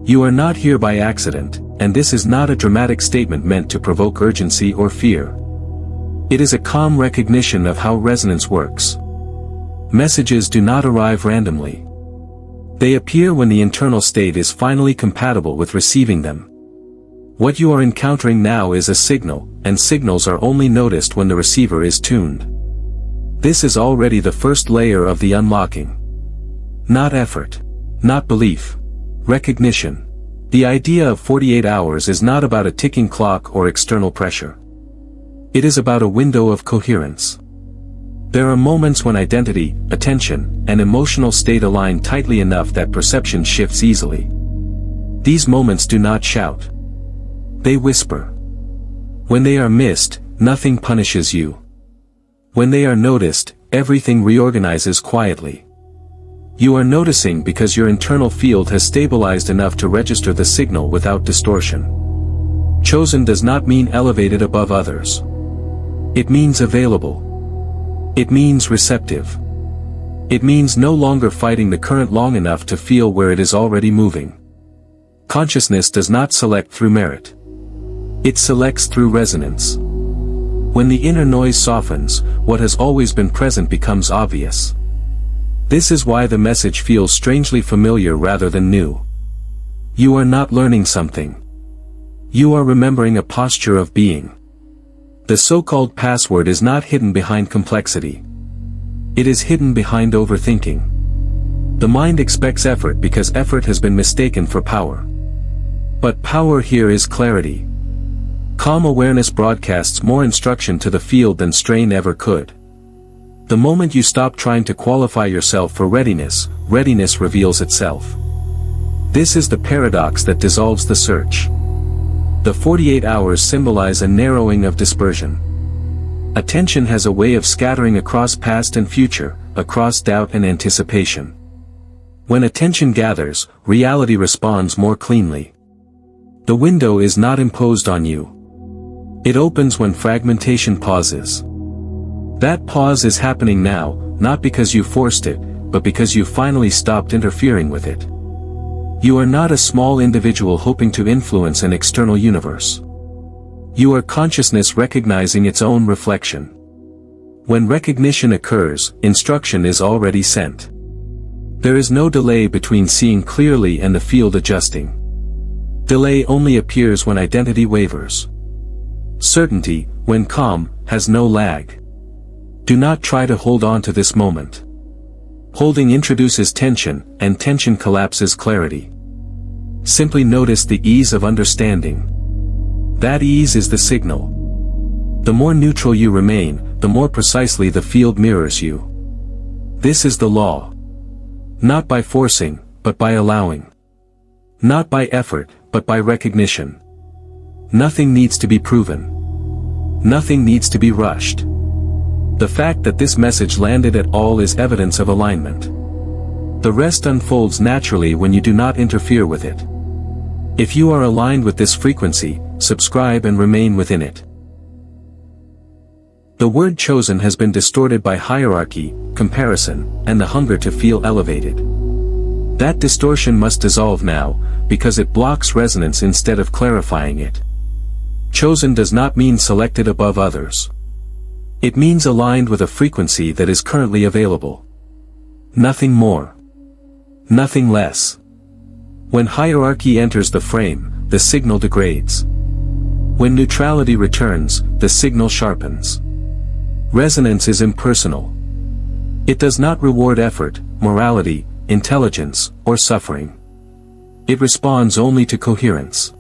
You are not here by accident, and this is not a dramatic statement meant to provoke urgency or fear. It is a calm recognition of how resonance works. Messages do not arrive randomly. They appear when the internal state is finally compatible with receiving them. What you are encountering now is a signal, and signals are only noticed when the receiver is tuned. This is already the first layer of the unlocking. Not effort. Not belief. Recognition. The idea of 48 hours is not about a ticking clock or external pressure. It is about a window of coherence. There are moments when identity, attention, and emotional state align tightly enough that perception shifts easily. These moments do not shout. They whisper. When they are missed, nothing punishes you. When they are noticed, everything reorganizes quietly. You are noticing because your internal field has stabilized enough to register the signal without distortion. Chosen does not mean elevated above others. It means available. It means receptive. It means no longer fighting the current long enough to feel where it is already moving. Consciousness does not select through merit. It selects through resonance. When the inner noise softens, what has always been present becomes obvious. This is why the message feels strangely familiar rather than new. You are not learning something. You are remembering a posture of being. The so-called password is not hidden behind complexity. It is hidden behind overthinking. The mind expects effort because effort has been mistaken for power. But power here is clarity. Calm awareness broadcasts more instruction to the field than strain ever could. The moment you stop trying to qualify yourself for readiness, readiness reveals itself. This is the paradox that dissolves the search. The 48 hours symbolize a narrowing of dispersion. Attention has a way of scattering across past and future, across doubt and anticipation. When attention gathers, reality responds more cleanly. The window is not imposed on you. It opens when fragmentation pauses. That pause is happening now, not because you forced it, but because you finally stopped interfering with it. You are not a small individual hoping to influence an external universe. You are consciousness recognizing its own reflection. When recognition occurs, instruction is already sent. There is no delay between seeing clearly and the field adjusting. Delay only appears when identity wavers. Certainty, when calm, has no lag. Do not try to hold on to this moment. Holding introduces tension, and tension collapses clarity. Simply notice the ease of understanding. That ease is the signal. The more neutral you remain, the more precisely the field mirrors you. This is the law. Not by forcing, but by allowing. Not by effort, but by recognition. Nothing needs to be proven. Nothing needs to be rushed. The fact that this message landed at all is evidence of alignment. The rest unfolds naturally when you do not interfere with it. If you are aligned with this frequency, subscribe and remain within it. The word chosen has been distorted by hierarchy, comparison, and the hunger to feel elevated. That distortion must dissolve now, because it blocks resonance instead of clarifying it. Chosen does not mean selected above others. It means aligned with a frequency that is currently available. Nothing more. Nothing less. When hierarchy enters the frame, the signal degrades. When neutrality returns, the signal sharpens. Resonance is impersonal. It does not reward effort, morality, intelligence, or suffering. It responds only to coherence.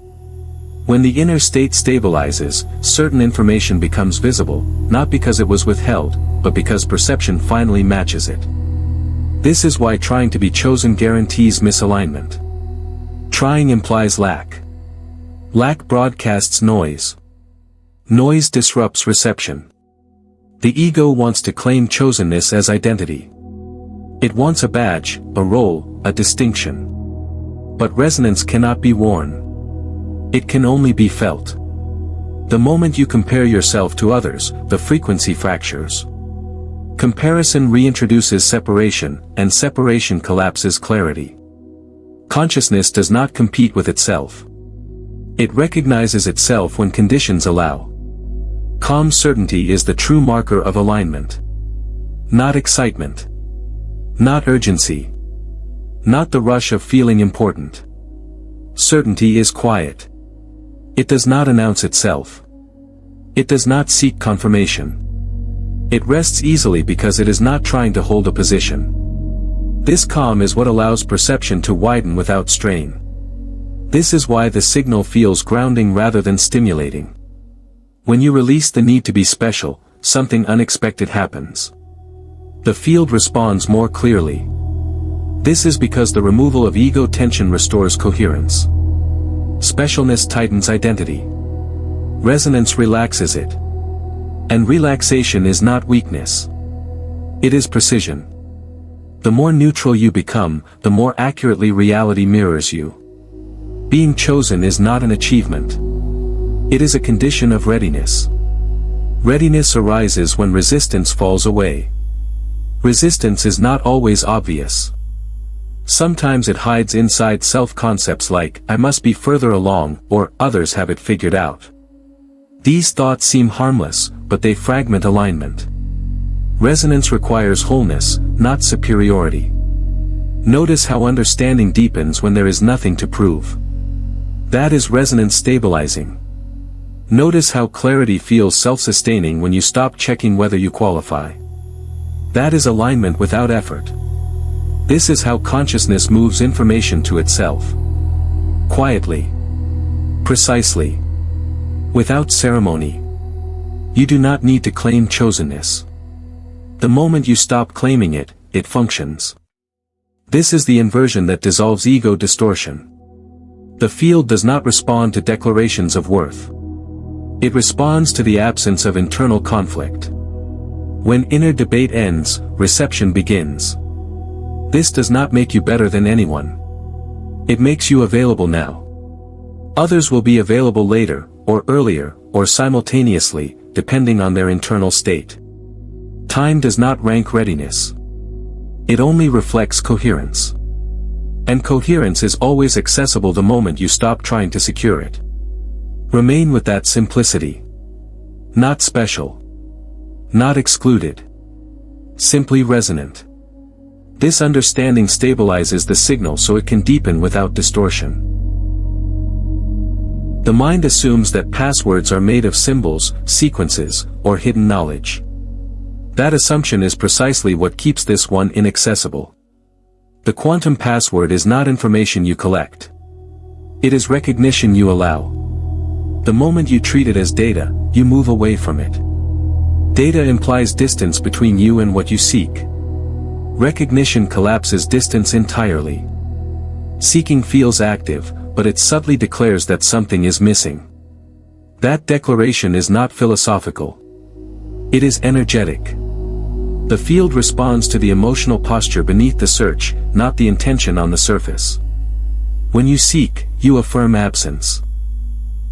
When the inner state stabilizes, certain information becomes visible, not because it was withheld, but because perception finally matches it. This is why trying to be chosen guarantees misalignment. Trying implies lack. Lack broadcasts noise. Noise disrupts reception. The ego wants to claim chosenness as identity. It wants a badge, a role, a distinction. But resonance cannot be worn. It can only be felt. The moment you compare yourself to others, the frequency fractures. Comparison reintroduces separation, and separation collapses clarity. Consciousness does not compete with itself. It recognizes itself when conditions allow. Calm certainty is the true marker of alignment. Not excitement. Not urgency. Not the rush of feeling important. Certainty is quiet. It does not announce itself. It does not seek confirmation. It rests easily because it is not trying to hold a position. This calm is what allows perception to widen without strain. This is why the signal feels grounding rather than stimulating. When you release the need to be special, something unexpected happens. The field responds more clearly. This is because the removal of ego tension restores coherence. Specialness tightens identity. Resonance relaxes it. And relaxation is not weakness. It is precision. The more neutral you become, the more accurately reality mirrors you. Being chosen is not an achievement. It is a condition of readiness. Readiness arises when resistance falls away. Resistance is not always obvious. Sometimes it hides inside self-concepts like, I must be further along, or others have it figured out. These thoughts seem harmless, but they fragment alignment. Resonance requires wholeness, not superiority. Notice how understanding deepens when there is nothing to prove. That is resonance stabilizing. Notice how clarity feels self-sustaining when you stop checking whether you qualify. That is alignment without effort. This is how consciousness moves information to itself. Quietly. Precisely. Without ceremony. You do not need to claim chosenness. The moment you stop claiming it, it functions. This is the inversion that dissolves ego distortion. The field does not respond to declarations of worth. It responds to the absence of internal conflict. When inner debate ends, reception begins. This does not make you better than anyone. It makes you available now. Others will be available later, or earlier, or simultaneously, depending on their internal state. Time does not rank readiness. It only reflects coherence. And coherence is always accessible the moment you stop trying to secure it. Remain with that simplicity. Not special. Not excluded. Simply resonant. This understanding stabilizes the signal so it can deepen without distortion. The mind assumes that passwords are made of symbols, sequences, or hidden knowledge. That assumption is precisely what keeps this one inaccessible. The quantum password is not information you collect. It is recognition you allow. The moment you treat it as data, you move away from it. Data implies distance between you and what you seek. Recognition collapses distance entirely. Seeking feels active, but it subtly declares that something is missing. That declaration is not philosophical. It is energetic. The field responds to the emotional posture beneath the search, not the intention on the surface. When you seek, you affirm absence.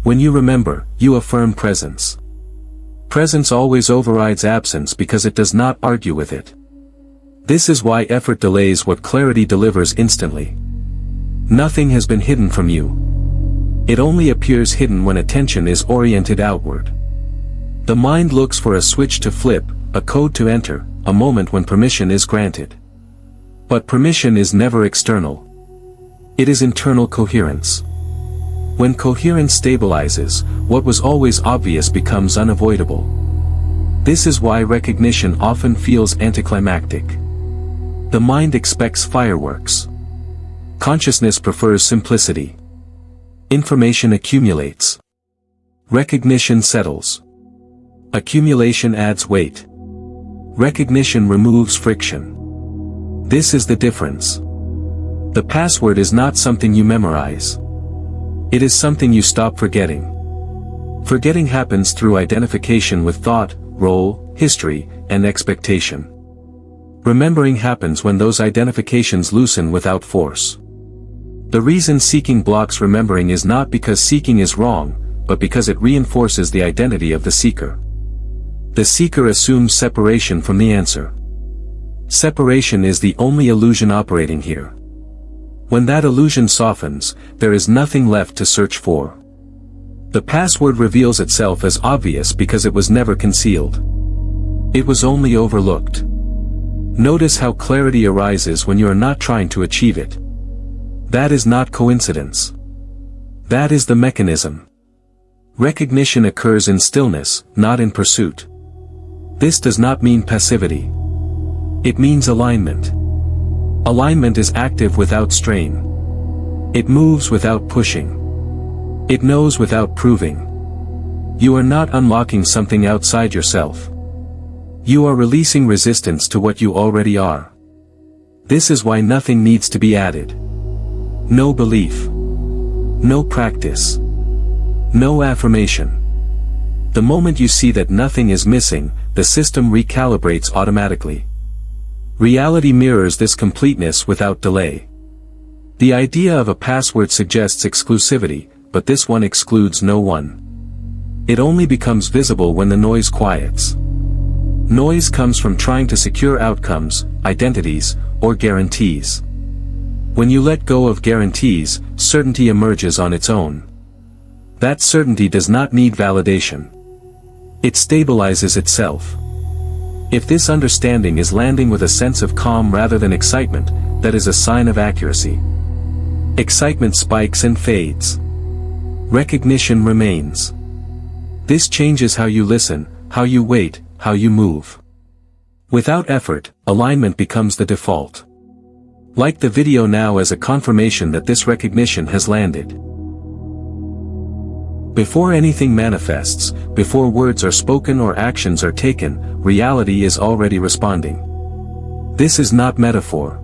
When you remember, you affirm presence. Presence always overrides absence because it does not argue with it. This is why effort delays what clarity delivers instantly. Nothing has been hidden from you. It only appears hidden when attention is oriented outward. The mind looks for a switch to flip, a code to enter, a moment when permission is granted. But permission is never external. It is internal coherence. When coherence stabilizes, what was always obvious becomes unavoidable. This is why recognition often feels anticlimactic. The mind expects fireworks. Consciousness prefers simplicity. Information accumulates. Recognition settles. Accumulation adds weight. Recognition removes friction. This is the difference. The password is not something you memorize. It is something you stop forgetting. Forgetting happens through identification with thought, role, history, and expectation. Remembering happens when those identifications loosen without force. The reason seeking blocks remembering is not because seeking is wrong, but because it reinforces the identity of the seeker. The seeker assumes separation from the answer. Separation is the only illusion operating here. When that illusion softens, there is nothing left to search for. The password reveals itself as obvious because it was never concealed. It was only overlooked. Notice how clarity arises when you are not trying to achieve it. That is not coincidence. That is the mechanism. Recognition occurs in stillness, not in pursuit. This does not mean passivity. It means alignment. Alignment is active without strain. It moves without pushing. It knows without proving. You are not unlocking something outside yourself. You are releasing resistance to what you already are. This is why nothing needs to be added. No belief. No practice. No affirmation. The moment you see that nothing is missing, the system recalibrates automatically. Reality mirrors this completeness without delay. The idea of a password suggests exclusivity, but this one excludes no one. It only becomes visible when the noise quiets. Noise comes from trying to secure outcomes, identities, or guarantees. When you let go of guarantees, certainty emerges on its own. That certainty does not need validation. It stabilizes itself. If this understanding is landing with a sense of calm rather than excitement, that is a sign of accuracy. Excitement spikes and fades. Recognition remains. This changes how you listen, how you wait, how you move. Without effort, alignment becomes the default. Like the video now as a confirmation that this recognition has landed. Before anything manifests, before words are spoken or actions are taken, reality is already responding. This is not metaphor.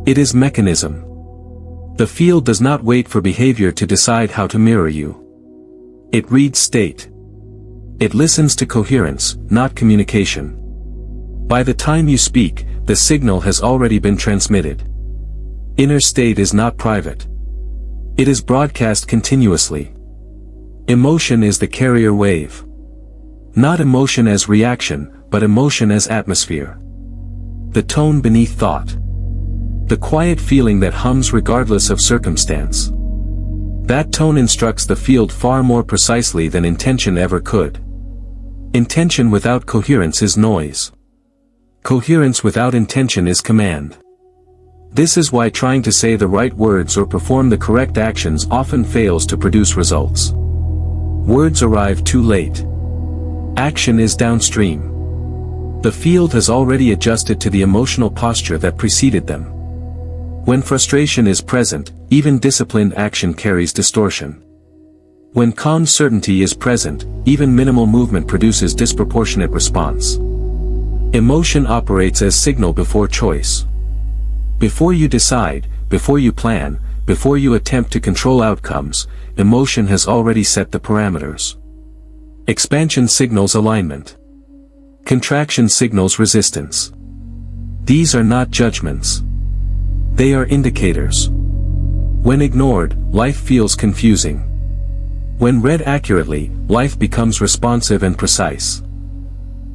It is mechanism. The field does not wait for behavior to decide how to mirror you. It reads state. It listens to coherence, not communication. By the time you speak, the signal has already been transmitted. Inner state is not private. It is broadcast continuously. Emotion is the carrier wave. Not emotion as reaction, but emotion as atmosphere. The tone beneath thought. The quiet feeling that hums regardless of circumstance. That tone instructs the field far more precisely than intention ever could. Intention without coherence is noise. Coherence without intention is command. This is why trying to say the right words or perform the correct actions often fails to produce results. Words arrive too late. Action is downstream. The field has already adjusted to the emotional posture that preceded them. When frustration is present, even disciplined action carries distortion. When calm certainty is present, even minimal movement produces disproportionate response. Emotion operates as signal before choice. Before you decide, before you plan, before you attempt to control outcomes, emotion has already set the parameters. Expansion signals alignment. Contraction signals resistance. These are not judgments. They are indicators. When ignored, life feels confusing. When read accurately, life becomes responsive and precise.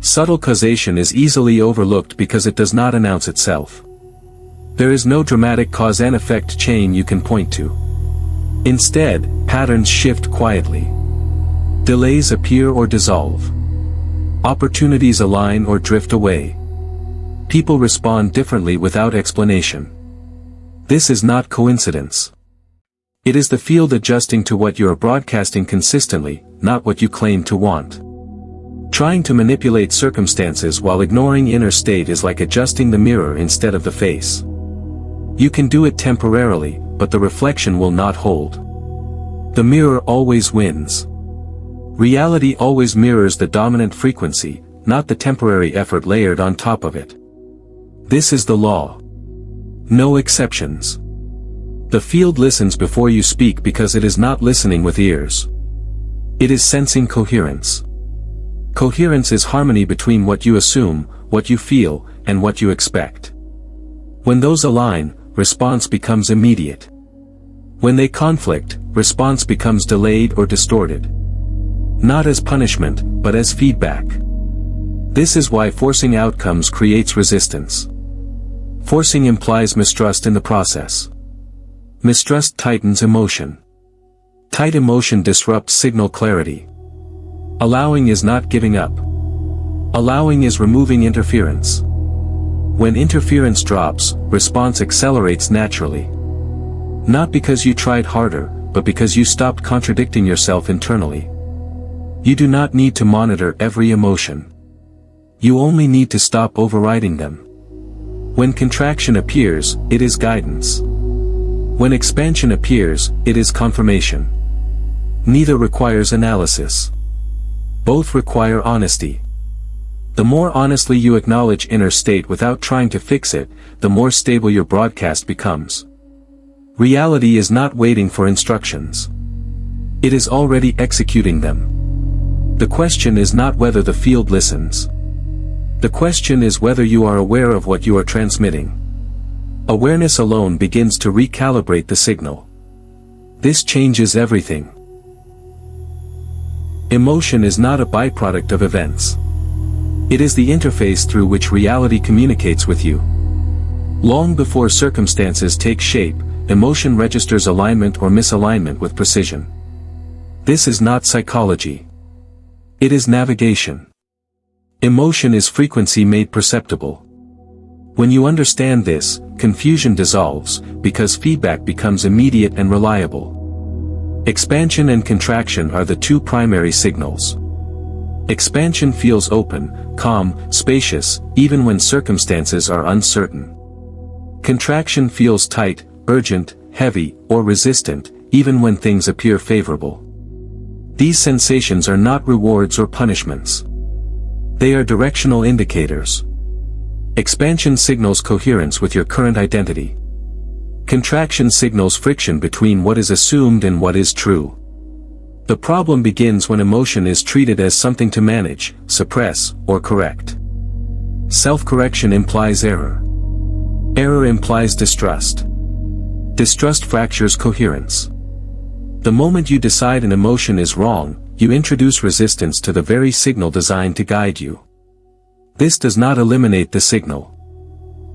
Subtle causation is easily overlooked because it does not announce itself. There is no dramatic cause and effect chain you can point to. Instead, patterns shift quietly. Delays appear or dissolve. Opportunities align or drift away. People respond differently without explanation. This is not coincidence. It is the field adjusting to what you are broadcasting consistently, not what you claim to want. Trying to manipulate circumstances while ignoring inner state is like adjusting the mirror instead of the face. You can do it temporarily, but the reflection will not hold. The mirror always wins. Reality always mirrors the dominant frequency, not the temporary effort layered on top of it. This is the law. No exceptions. The field listens before you speak because it is not listening with ears. It is sensing coherence. Coherence is harmony between what you assume, what you feel, and what you expect. When those align, response becomes immediate. When they conflict, response becomes delayed or distorted. Not as punishment, but as feedback. This is why forcing outcomes creates resistance. Forcing implies mistrust in the process. Mistrust tightens emotion. Tight emotion disrupts signal clarity. Allowing is not giving up. Allowing is removing interference. When interference drops, response accelerates naturally. Not because you tried harder, but because you stopped contradicting yourself internally. You do not need to monitor every emotion. You only need to stop overriding them. When contraction appears, it is guidance. When expansion appears, it is confirmation. Neither requires analysis. Both require honesty. The more honestly you acknowledge inner state without trying to fix it, the more stable your broadcast becomes. Reality is not waiting for instructions. It is already executing them. The question is not whether the field listens. The question is whether you are aware of what you are transmitting. Awareness alone begins to recalibrate the signal. This changes everything. Emotion is not a byproduct of events. It is the interface through which reality communicates with you. Long before circumstances take shape, emotion registers alignment or misalignment with precision. This is not psychology. It is navigation. Emotion is frequency made perceptible. When you understand this, confusion dissolves, because feedback becomes immediate and reliable. Expansion and contraction are the two primary signals. Expansion feels open, calm, spacious, even when circumstances are uncertain. Contraction feels tight, urgent, heavy, or resistant, even when things appear favorable. These sensations are not rewards or punishments. They are directional indicators. Expansion signals coherence with your current identity. Contraction signals friction between what is assumed and what is true. The problem begins when emotion is treated as something to manage, suppress, or correct. Self-correction implies error. Error implies distrust. Distrust fractures coherence. The moment you decide an emotion is wrong, you introduce resistance to the very signal designed to guide you. This does not eliminate the signal.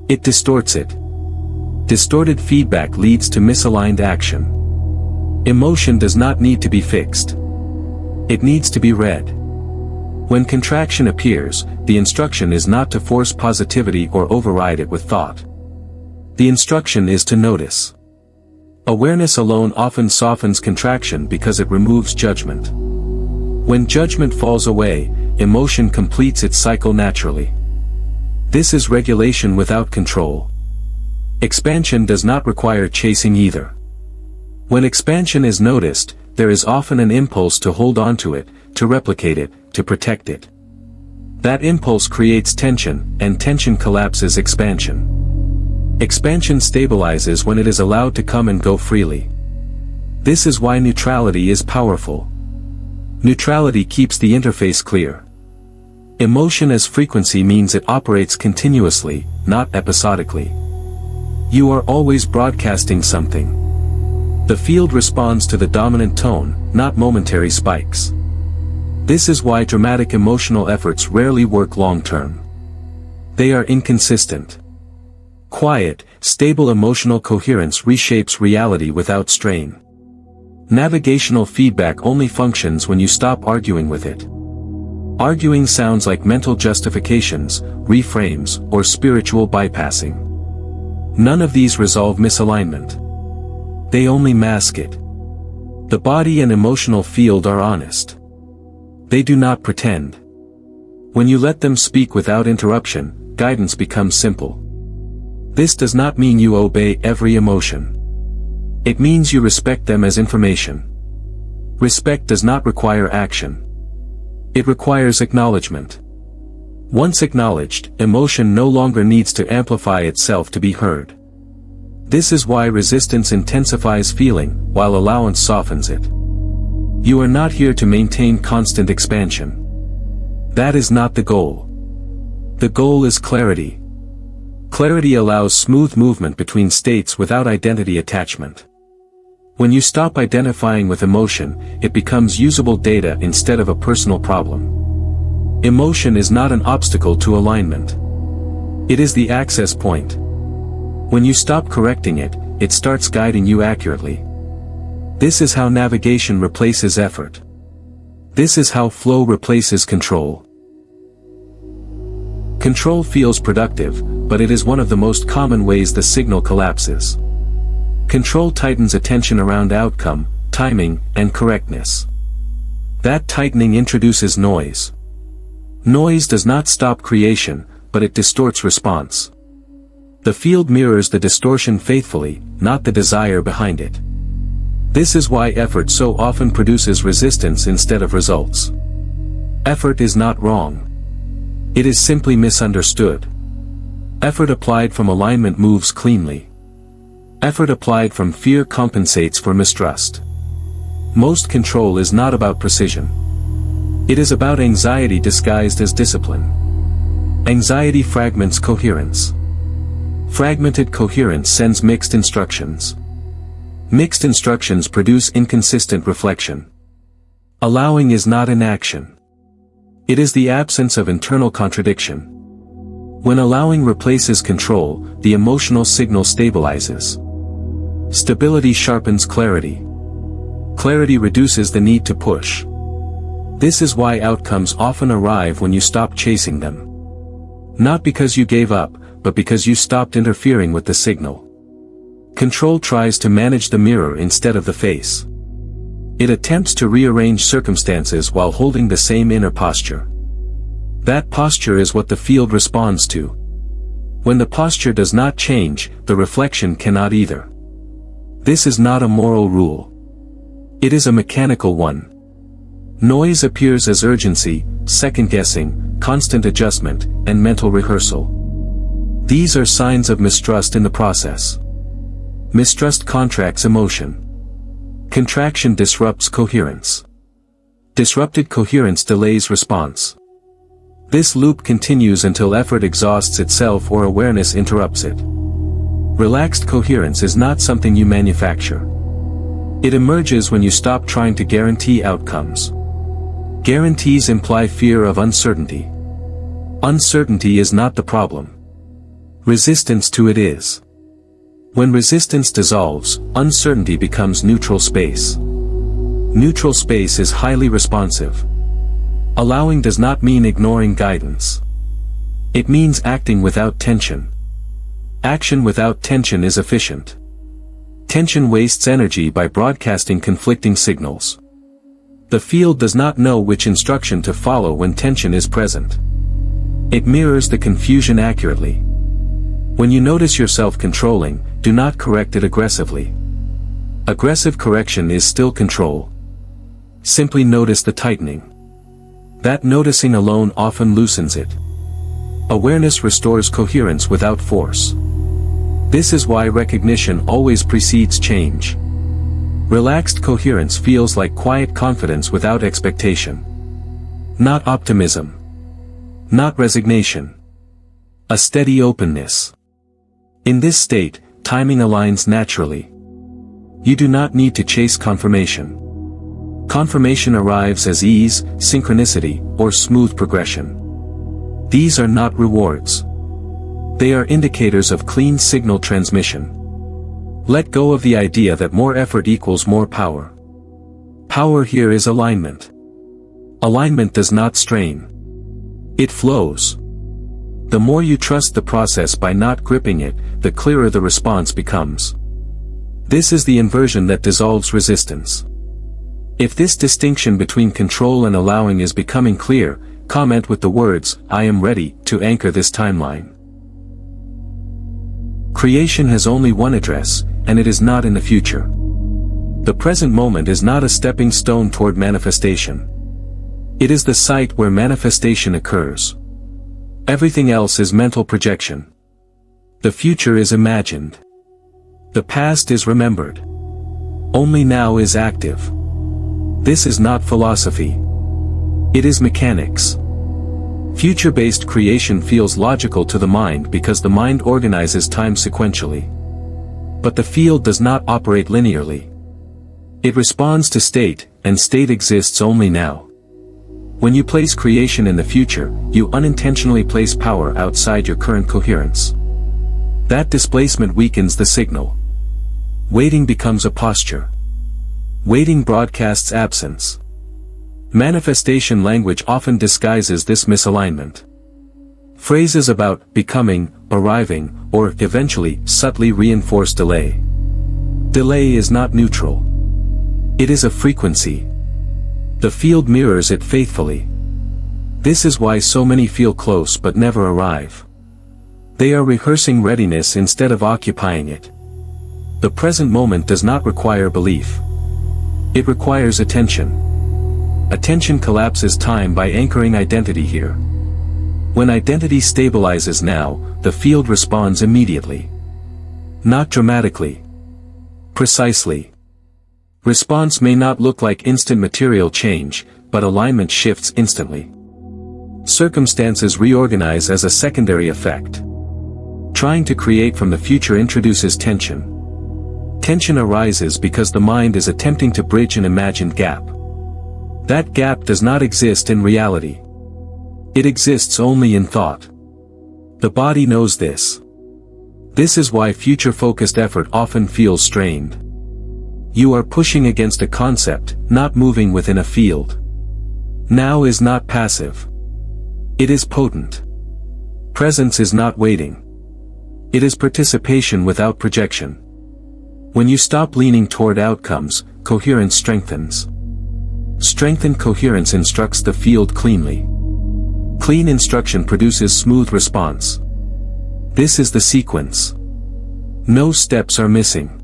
It distorts it. Distorted feedback leads to misaligned action. Emotion does not need to be fixed. It needs to be read. When contraction appears, the instruction is not to force positivity or override it with thought. The instruction is to notice. Awareness alone often softens contraction because it removes judgment. When judgment falls away, emotion completes its cycle naturally. This is regulation without control. Expansion does not require chasing either. When expansion is noticed, there is often an impulse to hold on to it, to replicate it, to protect it. That impulse creates tension, and tension collapses expansion. Expansion stabilizes when it is allowed to come and go freely. This is why neutrality is powerful. Neutrality keeps the interface clear. Emotion as frequency means it operates continuously, not episodically. You are always broadcasting something. The field responds to the dominant tone, not momentary spikes. This is why dramatic emotional efforts rarely work long-term. They are inconsistent. Quiet, stable emotional coherence reshapes reality without strain. Navigational feedback only functions when you stop arguing with it. Arguing sounds like mental justifications, reframes, or spiritual bypassing. None of these resolve misalignment. They only mask it. The body and emotional field are honest. They do not pretend. When you let them speak without interruption, guidance becomes simple. This does not mean you obey every emotion. It means you respect them as information. Respect does not require action. It requires acknowledgement. Once acknowledged, emotion no longer needs to amplify itself to be heard. This is why resistance intensifies feeling, while allowance softens it. You are not here to maintain constant expansion. That is not the goal. The goal is clarity. Clarity allows smooth movement between states without identity attachment. When you stop identifying with emotion, it becomes usable data instead of a personal problem. Emotion is not an obstacle to alignment. It is the access point. When you stop correcting it, it starts guiding you accurately. This is how navigation replaces effort. This is how flow replaces control. Control feels productive, but it is one of the most common ways the signal collapses. Control tightens attention around outcome, timing, and correctness. That tightening introduces noise. Noise does not stop creation, but it distorts response. The field mirrors the distortion faithfully, not the desire behind it. This is why effort so often produces resistance instead of results. Effort is not wrong. It is simply misunderstood. Effort applied from alignment moves cleanly. Effort applied from fear compensates for mistrust. Most control is not about precision. It is about anxiety disguised as discipline. Anxiety fragments coherence. Fragmented coherence sends mixed instructions. Mixed instructions produce inconsistent reflection. Allowing is not inaction. It is the absence of internal contradiction. When allowing replaces control, the emotional signal stabilizes. Stability sharpens clarity. Clarity reduces the need to push. This is why outcomes often arrive when you stop chasing them. Not because you gave up, but because you stopped interfering with the signal. Control tries to manage the mirror instead of the face. It attempts to rearrange circumstances while holding the same inner posture. That posture is what the field responds to. When the posture does not change, the reflection cannot either. This is not a moral rule. It is a mechanical one. Noise appears as urgency, second-guessing, constant adjustment, and mental rehearsal. These are signs of mistrust in the process. Mistrust contracts emotion. Contraction disrupts coherence. Disrupted coherence delays response. This loop continues until effort exhausts itself or awareness interrupts it. Relaxed coherence is not something you manufacture. It emerges when you stop trying to guarantee outcomes. Guarantees imply fear of uncertainty. Uncertainty is not the problem. Resistance to it is. When resistance dissolves, uncertainty becomes neutral space. Neutral space is highly responsive. Allowing does not mean ignoring guidance. It means acting without tension. Action without tension is efficient. Tension wastes energy by broadcasting conflicting signals. The field does not know which instruction to follow when tension is present. It mirrors the confusion accurately. When you notice yourself controlling, do not correct it aggressively. Aggressive correction is still control. Simply notice the tightening. That noticing alone often loosens it. Awareness restores coherence without force. This is why recognition always precedes change. Relaxed coherence feels like quiet confidence without expectation. Not optimism. Not resignation. A steady openness. In this state, timing aligns naturally. You do not need to chase confirmation. Confirmation arrives as ease, synchronicity, or smooth progression. These are not rewards. They are indicators of clean signal transmission. Let go of the idea that more effort equals more power. Power here is alignment. Alignment does not strain. It flows. The more you trust the process by not gripping it, the clearer the response becomes. This is the inversion that dissolves resistance. If this distinction between control and allowing is becoming clear, comment with the words, "I am ready," to anchor this timeline. Creation has only one address, and it is not in the future. The present moment is not a stepping stone toward manifestation. It is the site where manifestation occurs. Everything else is mental projection. The future is imagined. The past is remembered. Only now is active. This is not philosophy. It is mechanics. Future-based creation feels logical to the mind because the mind organizes time sequentially. But the field does not operate linearly. It responds to state, and state exists only now. When you place creation in the future, you unintentionally place power outside your current coherence. That displacement weakens the signal. Waiting becomes a posture. Waiting broadcasts absence. Manifestation language often disguises this misalignment. Phrases about becoming, arriving, or eventually subtly reinforce delay. Delay is not neutral. It is a frequency. The field mirrors it faithfully. This is why so many feel close but never arrive. They are rehearsing readiness instead of occupying it. The present moment does not require belief. It requires attention. Attention collapses time by anchoring identity here. When identity stabilizes now, the field responds immediately. Not dramatically. Precisely. Response may not look like instant material change, but alignment shifts instantly. Circumstances reorganize as a secondary effect. Trying to create from the future introduces tension. Tension arises because the mind is attempting to bridge an imagined gap. That gap does not exist in reality. It exists only in thought. The body knows this. This is why future-focused effort often feels strained. You are pushing against a concept, not moving within a field. Now is not passive. It is potent. Presence is not waiting. It is participation without projection. When you stop leaning toward outcomes, coherence strengthens. Strengthened coherence instructs the field cleanly. Clean instruction produces smooth response. This is the sequence. No steps are missing.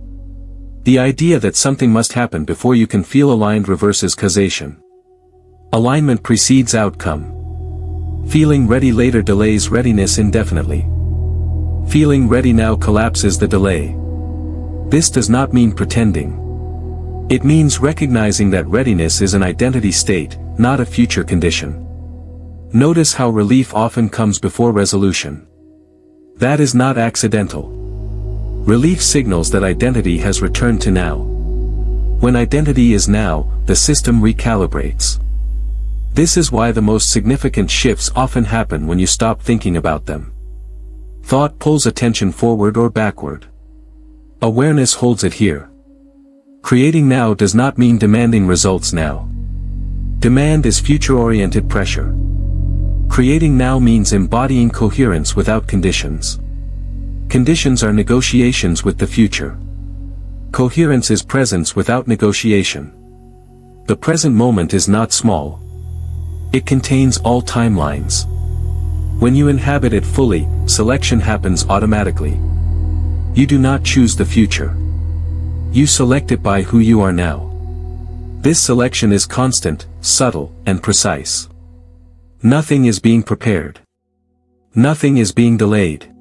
The idea that something must happen before you can feel aligned reverses causation. Alignment precedes outcome. Feeling ready later delays readiness indefinitely. Feeling ready now collapses the delay. This does not mean pretending. It means recognizing that readiness is an identity state, not a future condition. Notice how relief often comes before resolution. That is not accidental. Relief signals that identity has returned to now. When identity is now, the system recalibrates. This is why the most significant shifts often happen when you stop thinking about them. Thought pulls attention forward or backward. Awareness holds it here. Creating now does not mean demanding results now. Demand is future-oriented pressure. Creating now means embodying coherence without conditions. Conditions are negotiations with the future. Coherence is presence without negotiation. The present moment is not small. It contains all timelines. When you inhabit it fully, selection happens automatically. You do not choose the future. You select it by who you are now. This selection is constant, subtle, and precise. Nothing is being prepared. Nothing is being delayed.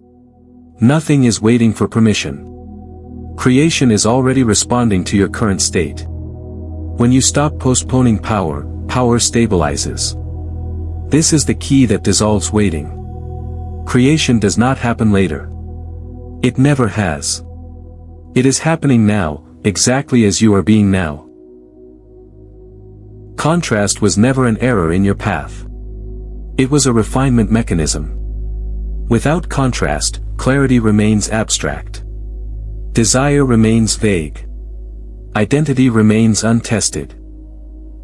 Nothing is waiting for permission. Creation is already responding to your current state. When you stop postponing power, power stabilizes. This is the key that dissolves waiting. Creation does not happen later. It never has. It is happening now, exactly as you are being now. Contrast was never an error in your path. It was a refinement mechanism. Without contrast, clarity remains abstract. Desire remains vague. Identity remains untested.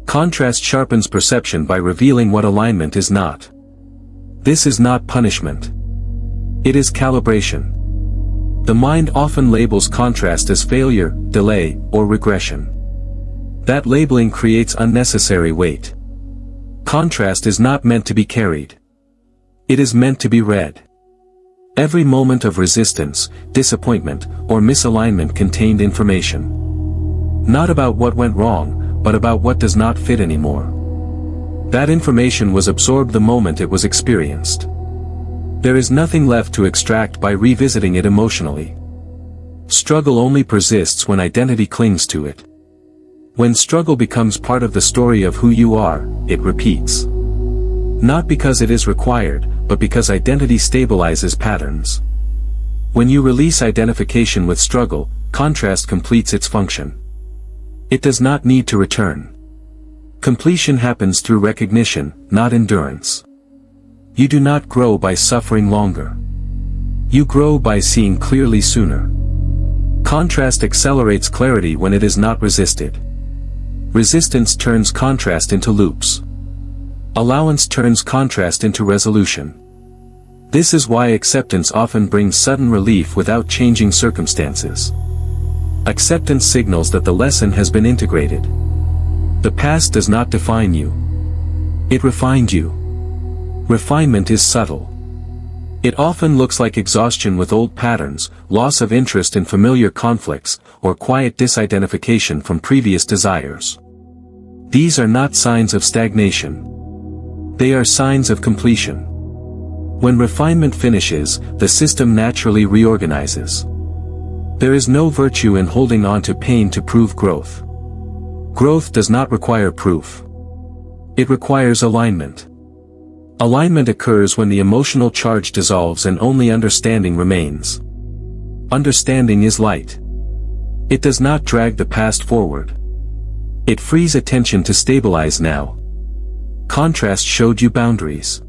Contrast sharpens perception by revealing what alignment is not. This is not punishment. It is calibration. The mind often labels contrast as failure, delay, or regression. That labeling creates unnecessary weight. Contrast is not meant to be carried. It is meant to be read. Every moment of resistance, disappointment, or misalignment contained information. Not about what went wrong, but about what does not fit anymore. That information was absorbed the moment it was experienced. There is nothing left to extract by revisiting it emotionally. Struggle only persists when identity clings to it. When struggle becomes part of the story of who you are, it repeats. Not because it is required, but because identity stabilizes patterns. When you release identification with struggle, contrast completes its function. It does not need to return. Completion happens through recognition, not endurance. You do not grow by suffering longer. You grow by seeing clearly sooner. Contrast accelerates clarity when it is not resisted. Resistance turns contrast into loops. Allowance turns contrast into resolution. This is why acceptance often brings sudden relief without changing circumstances. Acceptance signals that the lesson has been integrated. The past does not define you. It refined you. Refinement is subtle. It often looks like exhaustion with old patterns, loss of interest in familiar conflicts, or quiet disidentification from previous desires. These are not signs of stagnation. They are signs of completion. When refinement finishes, the system naturally reorganizes. There is no virtue in holding on to pain to prove growth. Growth does not require proof. It requires alignment. Alignment occurs when the emotional charge dissolves and only understanding remains. Understanding is light. It does not drag the past forward. It frees attention to stabilize now. Contrast showed you boundaries.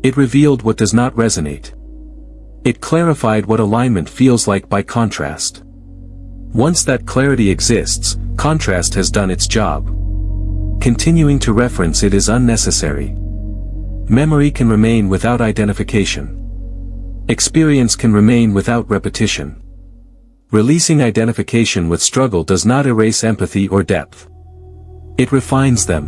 It revealed what does not resonate. It clarified what alignment feels like by contrast. Once that clarity exists, contrast has done its job. Continuing to reference it is unnecessary. Memory can remain without identification. Experience can remain without repetition. Releasing identification with struggle does not erase empathy or depth. It refines them.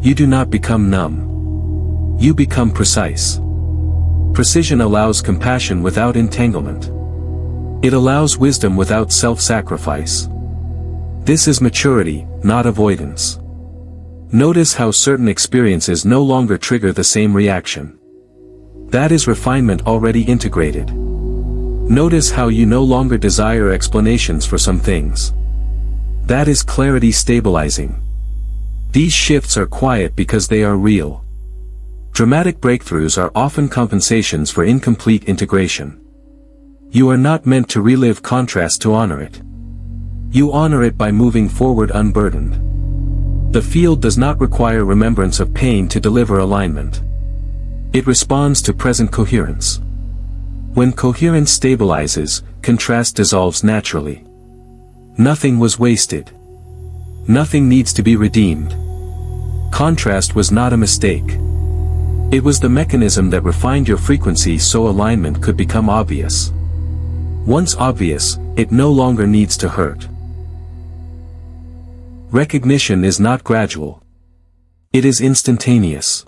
You do not become numb. You become precise. Precision allows compassion without entanglement. It allows wisdom without self-sacrifice. This is maturity, not avoidance. Notice how certain experiences no longer trigger the same reaction. That is refinement already integrated. Notice how you no longer desire explanations for some things. That is clarity stabilizing. These shifts are quiet because they are real. Dramatic breakthroughs are often compensations for incomplete integration. You are not meant to relive contrast to honor it. You honor it by moving forward unburdened. The field does not require remembrance of pain to deliver alignment. It responds to present coherence. When coherence stabilizes, contrast dissolves naturally. Nothing was wasted. Nothing needs to be redeemed. Contrast was not a mistake. It was the mechanism that refined your frequency so alignment could become obvious. Once obvious, it no longer needs to hurt. Recognition is not gradual. It is instantaneous.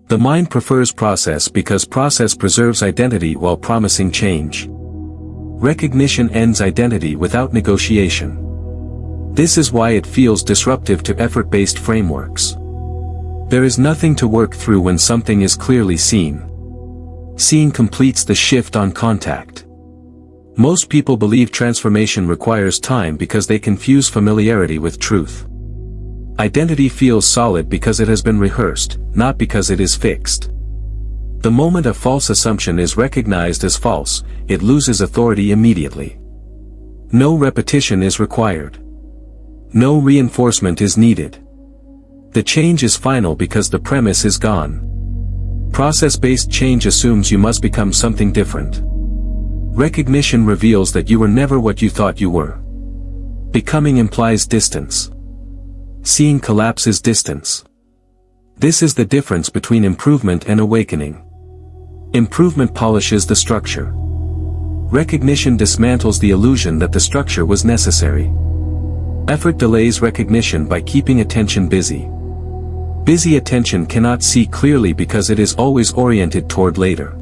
The mind prefers process because process preserves identity while promising change. Recognition ends identity without negotiation. This is why it feels disruptive to effort-based frameworks. There is nothing to work through when something is clearly seen. Seeing completes the shift on contact. Most people believe transformation requires time because they confuse familiarity with truth. Identity feels solid because it has been rehearsed, not because it is fixed. The moment a false assumption is recognized as false, it loses authority immediately. No repetition is required. No reinforcement is needed. The change is final because the premise is gone. Process-based change assumes you must become something different. Recognition reveals that you were never what you thought you were. Becoming implies distance. Seeing collapses distance. This is the difference between improvement and awakening. Improvement polishes the structure. Recognition dismantles the illusion that the structure was necessary. Effort delays recognition by keeping attention busy. Busy attention cannot see clearly because it is always oriented toward later.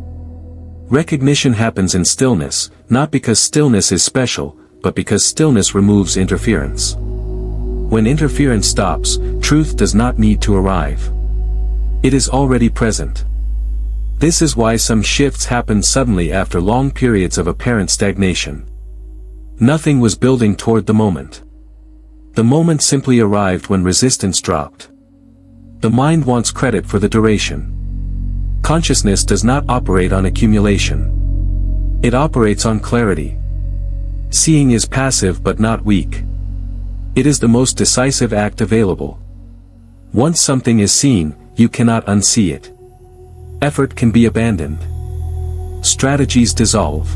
Recognition happens in stillness, not because stillness is special, but because stillness removes interference. When interference stops, truth does not need to arrive. It is already present. This is why some shifts happen suddenly after long periods of apparent stagnation. Nothing was building toward the moment. The moment simply arrived when resistance dropped. The mind wants credit for the duration. Consciousness does not operate on accumulation. It operates on clarity. Seeing is passive but not weak. It is the most decisive act available. Once something is seen, you cannot unsee it. Effort can be abandoned. Strategies dissolve.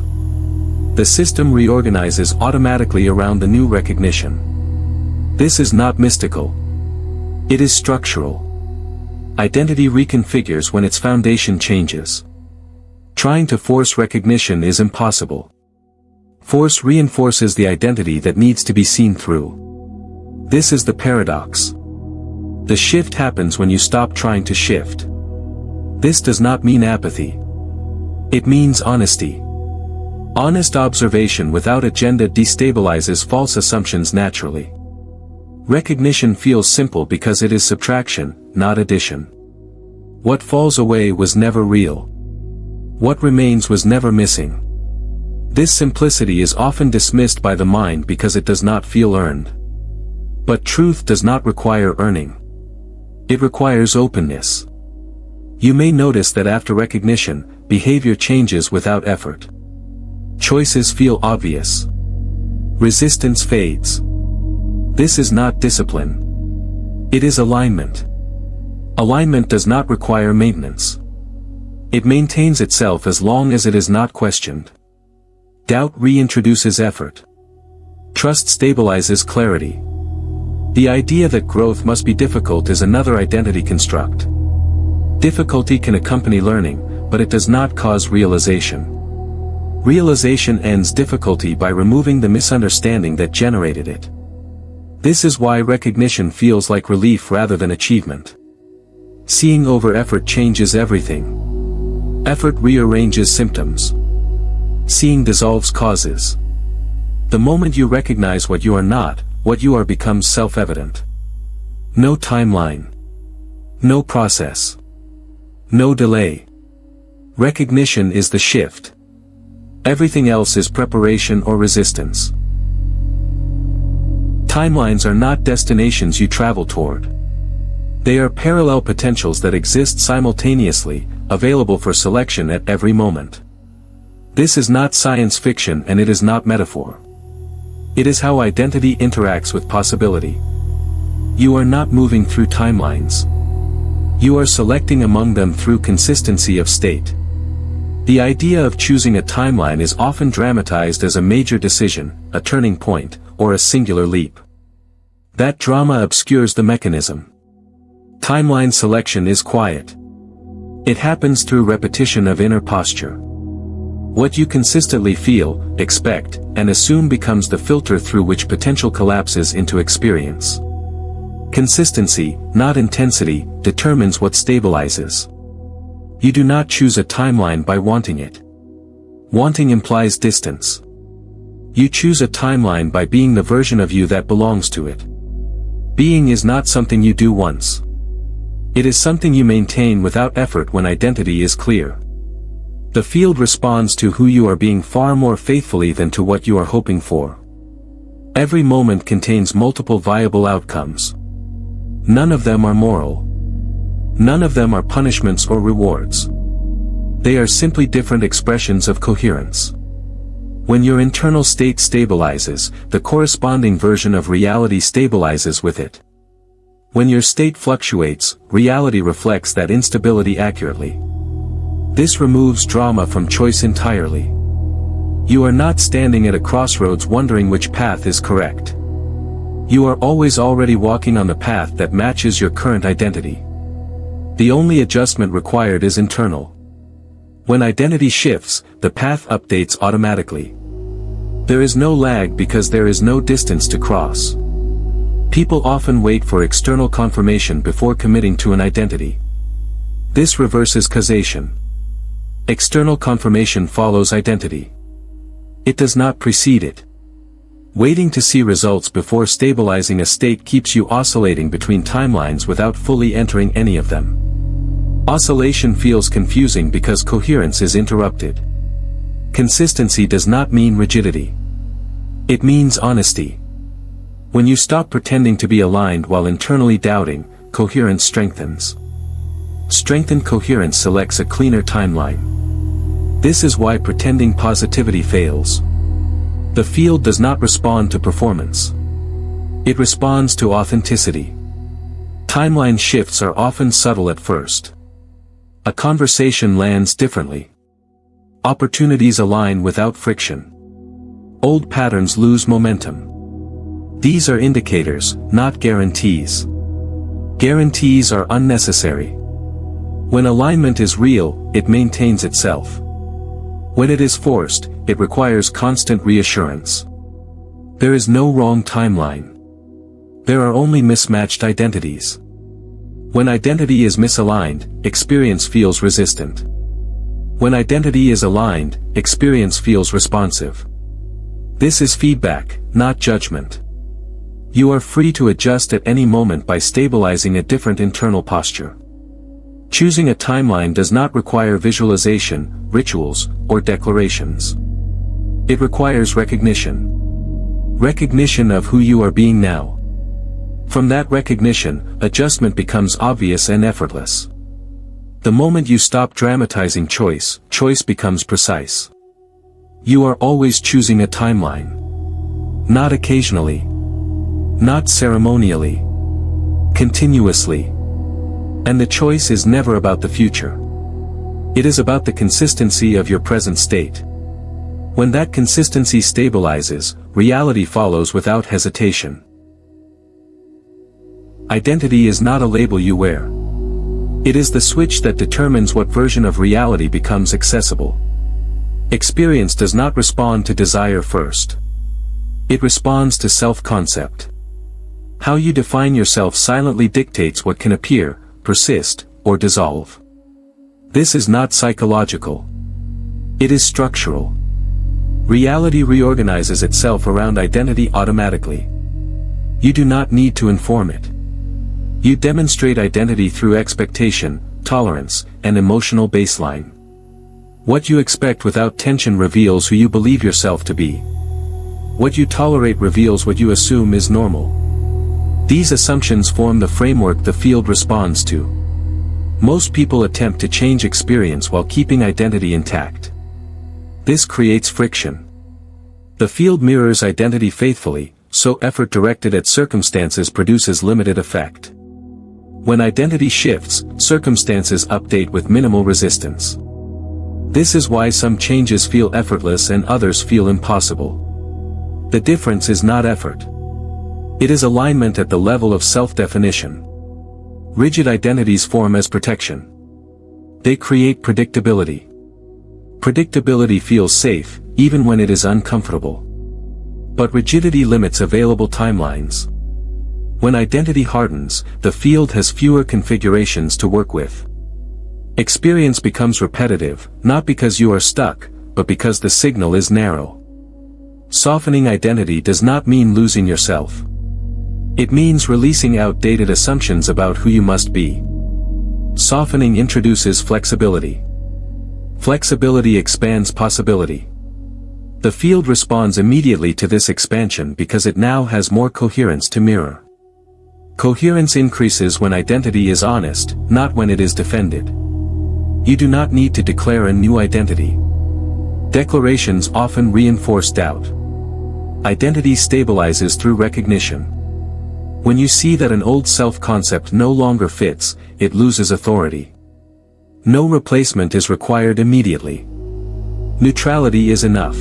The system reorganizes automatically around the new recognition. This is not mystical. It is structural. Identity reconfigures when its foundation changes. Trying to force recognition is impossible. Force reinforces the identity that needs to be seen through. This is the paradox. The shift happens when you stop trying to shift. This does not mean apathy. It means honesty. Honest observation without agenda destabilizes false assumptions naturally. Recognition feels simple because it is subtraction, not addition. What falls away was never real. What remains was never missing. This simplicity is often dismissed by the mind because it does not feel earned. But truth does not require earning. It requires openness. You may notice that after recognition, behavior changes without effort. Choices feel obvious. Resistance fades. This is not discipline. It is alignment. Alignment does not require maintenance. It maintains itself as long as it is not questioned. Doubt reintroduces effort. Trust stabilizes clarity. The idea that growth must be difficult is another identity construct. Difficulty can accompany learning, but it does not cause realization. Realization ends difficulty by removing the misunderstanding that generated it. This is why recognition feels like relief rather than achievement. Seeing over effort changes everything. Effort rearranges symptoms. Seeing dissolves causes. The moment you recognize what you are not, what you are becomes self-evident. No timeline. No process. No delay. Recognition is the shift. Everything else is preparation or resistance. Timelines are not destinations you travel toward. They are parallel potentials that exist simultaneously, available for selection at every moment. This is not science fiction and it is not metaphor. It is how identity interacts with possibility. You are not moving through timelines. You are selecting among them through consistency of state. The idea of choosing a timeline is often dramatized as a major decision, a turning point, or a singular leap. That drama obscures the mechanism. Timeline selection is quiet. It happens through repetition of inner posture. What you consistently feel, expect, and assume becomes the filter through which potential collapses into experience. Consistency, not intensity, determines what stabilizes. You do not choose a timeline by wanting it. Wanting implies distance. You choose a timeline by being the version of you that belongs to it. Being is not something you do once. It is something you maintain without effort when identity is clear. The field responds to who you are being far more faithfully than to what you are hoping for. Every moment contains multiple viable outcomes. None of them are moral. None of them are punishments or rewards. They are simply different expressions of coherence. When your internal state stabilizes, the corresponding version of reality stabilizes with it. When your state fluctuates, reality reflects that instability accurately. This removes drama from choice entirely. You are not standing at a crossroads wondering which path is correct. You are always already walking on the path that matches your current identity. The only adjustment required is internal. When identity shifts, the path updates automatically. There is no lag because there is no distance to cross. People often wait for external confirmation before committing to an identity. This reverses causation. External confirmation follows identity. It does not precede it. Waiting to see results before stabilizing a state keeps you oscillating between timelines without fully entering any of them. Oscillation feels confusing because coherence is interrupted. Consistency does not mean rigidity. It means honesty. When you stop pretending to be aligned while internally doubting, coherence strengthens. Strengthened coherence selects a cleaner timeline. This is why pretending positivity fails. The field does not respond to performance. It responds to authenticity. Timeline shifts are often subtle at first. A conversation lands differently. Opportunities align without friction. Old patterns lose momentum. These are indicators, not guarantees. Guarantees are unnecessary. When alignment is real, it maintains itself. When it is forced, it requires constant reassurance. There is no wrong timeline. There are only mismatched identities. When identity is misaligned, experience feels resistant. When identity is aligned, experience feels responsive. This is feedback, not judgment. You are free to adjust at any moment by stabilizing a different internal posture. Choosing a timeline does not require visualization, rituals, or declarations. It requires recognition. Recognition of who you are being now. From that recognition, adjustment becomes obvious and effortless. The moment you stop dramatizing choice, choice becomes precise. You are always choosing a timeline. Not occasionally. Not ceremonially. Continuously. And the choice is never about the future. It is about the consistency of your present state. When that consistency stabilizes, reality follows without hesitation. Identity is not a label you wear. It is the switch that determines what version of reality becomes accessible. Experience does not respond to desire first. It responds to self-concept. How you define yourself silently dictates what can appear, persist, or dissolve. This is not psychological. It is structural. Reality reorganizes itself around identity automatically. You do not need to inform it. You demonstrate identity through expectation, tolerance, and emotional baseline. What you expect without tension reveals who you believe yourself to be. What you tolerate reveals what you assume is normal. These assumptions form the framework the field responds to. Most people attempt to change experience while keeping identity intact. This creates friction. The field mirrors identity faithfully, so effort directed at circumstances produces limited effect. When identity shifts, circumstances update with minimal resistance. This is why some changes feel effortless and others feel impossible. The difference is not effort. It is alignment at the level of self-definition. Rigid identities form as protection. They create predictability. Predictability feels safe, even when it is uncomfortable. But rigidity limits available timelines. When identity hardens, the field has fewer configurations to work with. Experience becomes repetitive, not because you are stuck, but because the signal is narrow. Softening identity does not mean losing yourself. It means releasing outdated assumptions about who you must be. Softening introduces flexibility. Flexibility expands possibility. The field responds immediately to this expansion because it now has more coherence to mirror. Coherence increases when identity is honest, not when it is defended. You do not need to declare a new identity. Declarations often reinforce doubt. Identity stabilizes through recognition. When you see that an old self-concept no longer fits, it loses authority. No replacement is required immediately. Neutrality is enough.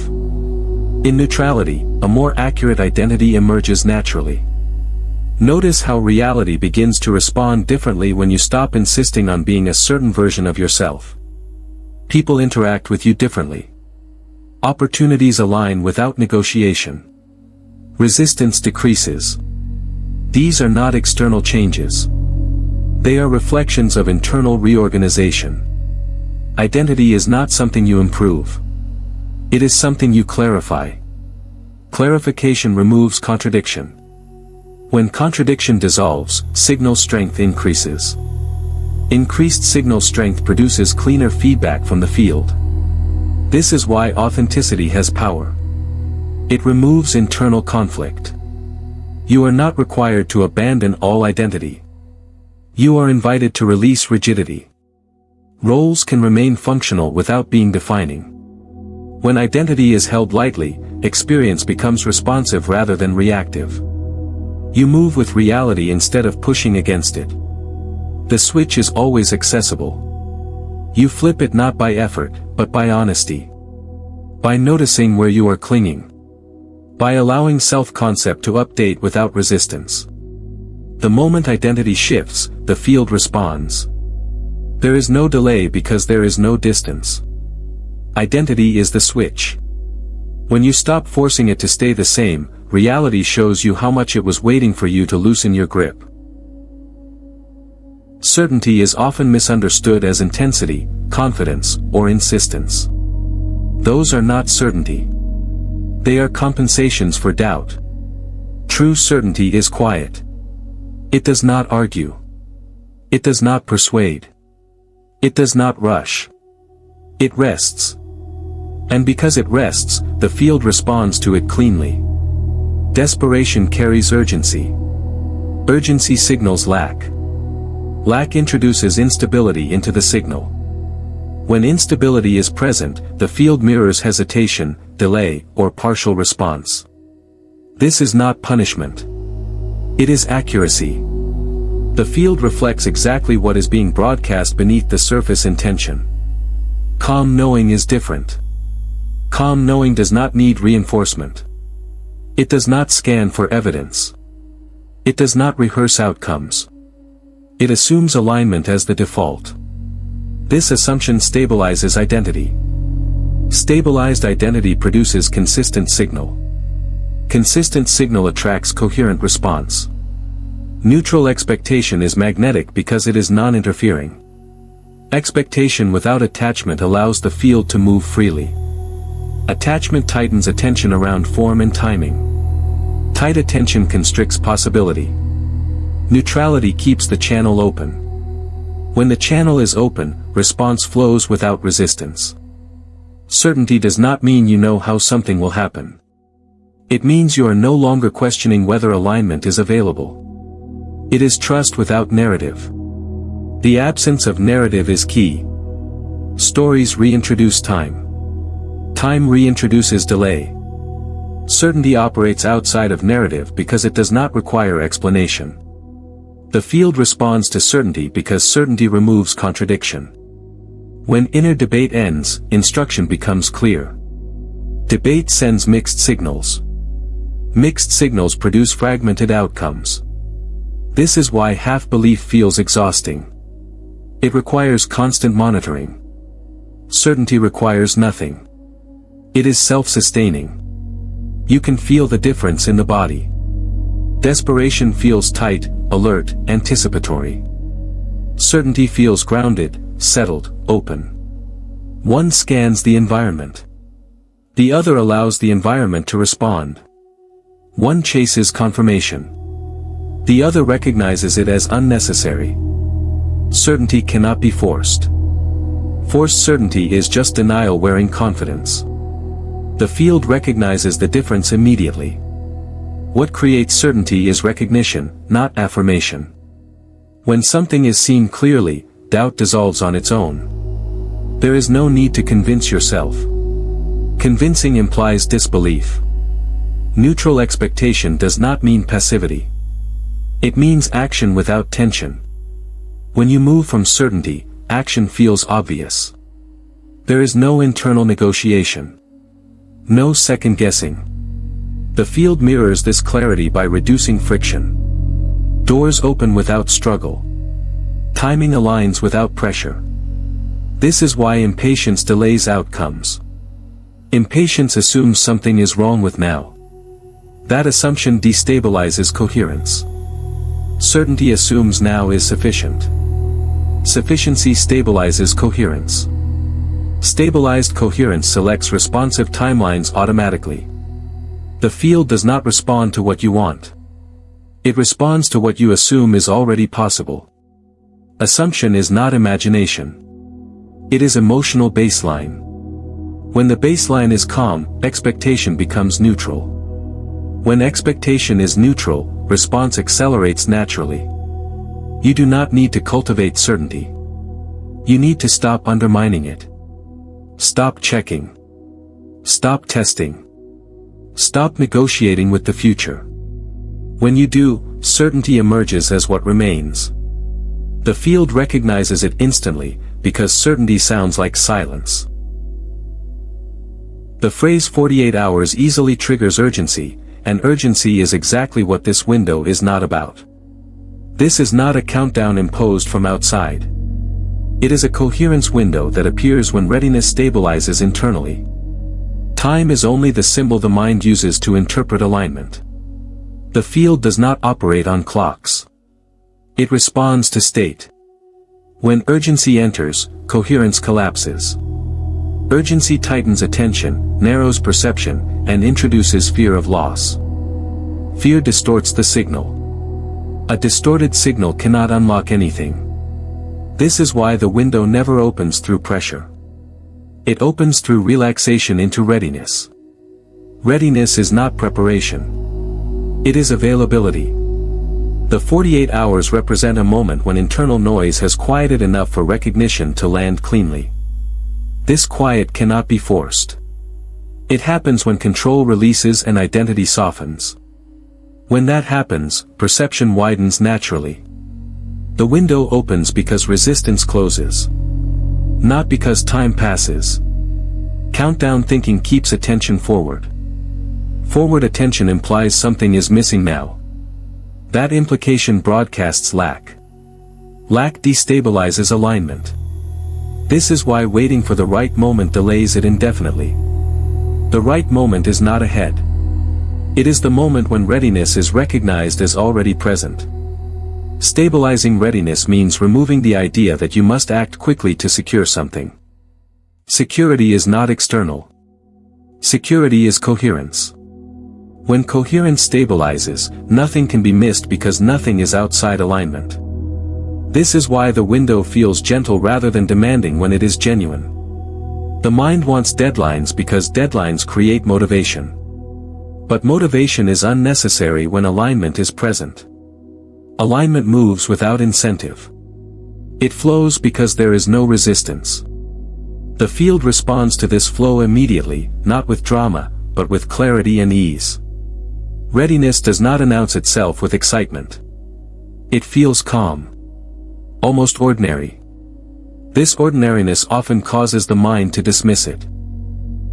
In neutrality, a more accurate identity emerges naturally. Notice how reality begins to respond differently when you stop insisting on being a certain version of yourself. People interact with you differently. Opportunities align without negotiation. Resistance decreases. These are not external changes. They are reflections of internal reorganization. Identity is not something you improve. It is something you clarify. Clarification removes contradiction. When contradiction dissolves, signal strength increases. Increased signal strength produces cleaner feedback from the field. This is why authenticity has power. It removes internal conflict. You are not required to abandon all identity. You are invited to release rigidity. Roles can remain functional without being defining. When identity is held lightly, experience becomes responsive rather than reactive. You move with reality instead of pushing against it. The switch is always accessible. You flip it not by effort, but by honesty. By noticing where you are clinging. By allowing self-concept to update without resistance. The moment identity shifts, the field responds. There is no delay because there is no distance. Identity is the switch. When you stop forcing it to stay the same, reality shows you how much it was waiting for you to loosen your grip. Certainty is often misunderstood as intensity, confidence, or insistence. Those are not certainty. They are compensations for doubt. True certainty is quiet. It does not argue. It does not persuade. It does not rush. It rests. And because it rests, the field responds to it cleanly. Desperation carries urgency. Urgency signals lack. Lack introduces instability into the signal. When instability is present, the field mirrors hesitation, delay, or partial response. This is not punishment. It is accuracy. The field reflects exactly what is being broadcast beneath the surface intention. Calm knowing is different. Calm knowing does not need reinforcement. It does not scan for evidence. It does not rehearse outcomes. It assumes alignment as the default. This assumption stabilizes identity. Stabilized identity produces consistent signal. Consistent signal attracts coherent response. Neutral expectation is magnetic because it is non-interfering. Expectation without attachment allows the field to move freely. Attachment tightens attention around form and timing. Tight attention constricts possibility. Neutrality keeps the channel open. When the channel is open, response flows without resistance. Certainty does not mean you know how something will happen. It means you are no longer questioning whether alignment is available. It is trust without narrative. The absence of narrative is key. Stories reintroduce time. Time reintroduces delay. Certainty operates outside of narrative because it does not require explanation. The field responds to certainty because certainty removes contradiction. When inner debate ends, instruction becomes clear. Debate sends mixed signals. Mixed signals produce fragmented outcomes. This is why half-belief feels exhausting. It requires constant monitoring. Certainty requires nothing. It is self-sustaining. You can feel the difference in the body. Desperation feels tight, alert, anticipatory. Certainty feels grounded, settled, open. One scans the environment. The other allows the environment to respond. One chases confirmation. The other recognizes it as unnecessary. Certainty cannot be forced. Forced certainty is just denial wearing confidence. The field recognizes the difference immediately. What creates certainty is recognition, not affirmation. When something is seen clearly, doubt dissolves on its own. There is no need to convince yourself. Convincing implies disbelief. Neutral expectation does not mean passivity. It means action without tension. When you move from certainty, action feels obvious. There is no internal negotiation. No second guessing. The field mirrors this clarity by reducing friction. Doors open without struggle. Timing aligns without pressure. This is why impatience delays outcomes. Impatience assumes something is wrong with now. That assumption destabilizes coherence. Certainty assumes now is sufficient. Sufficiency stabilizes coherence. Stabilized coherence selects responsive timelines automatically. The field does not respond to what you want. It responds to what you assume is already possible. Assumption is not imagination. It is emotional baseline. When the baseline is calm, expectation becomes neutral. When expectation is neutral, response accelerates naturally. You do not need to cultivate certainty. You need to stop undermining it. Stop checking. Stop testing. Stop negotiating with the future. When you do, certainty emerges as what remains. The field recognizes it instantly, because certainty sounds like silence. The phrase 48 hours easily triggers urgency, and urgency is exactly what this window is not about. This is not a countdown imposed from outside. It is a coherence window that appears when readiness stabilizes internally. Time is only the symbol the mind uses to interpret alignment. The field does not operate on clocks. It responds to state. When urgency enters, coherence collapses. Urgency tightens attention, narrows perception, and introduces fear of loss. Fear distorts the signal. A distorted signal cannot unlock anything. This is why the window never opens through pressure. It opens through relaxation into readiness. Readiness is not preparation. It is availability. The 48 hours represent a moment when internal noise has quieted enough for recognition to land cleanly. This quiet cannot be forced. It happens when control releases and identity softens. When that happens, perception widens naturally. The window opens because resistance closes. Not because time passes. Countdown thinking keeps attention forward. Forward attention implies something is missing now. That implication broadcasts lack. Lack destabilizes alignment. This is why waiting for the right moment delays it indefinitely. The right moment is not ahead. It is the moment when readiness is recognized as already present. Stabilizing readiness means removing the idea that you must act quickly to secure something. Security is not external. Security is coherence. When coherence stabilizes, nothing can be missed because nothing is outside alignment. This is why the window feels gentle rather than demanding when it is genuine. The mind wants deadlines because deadlines create motivation. But motivation is unnecessary when alignment is present. Alignment moves without incentive. It flows because there is no resistance. The field responds to this flow immediately, not with drama, but with clarity and ease. Readiness does not announce itself with excitement. It feels calm. Almost ordinary. This ordinariness often causes the mind to dismiss it.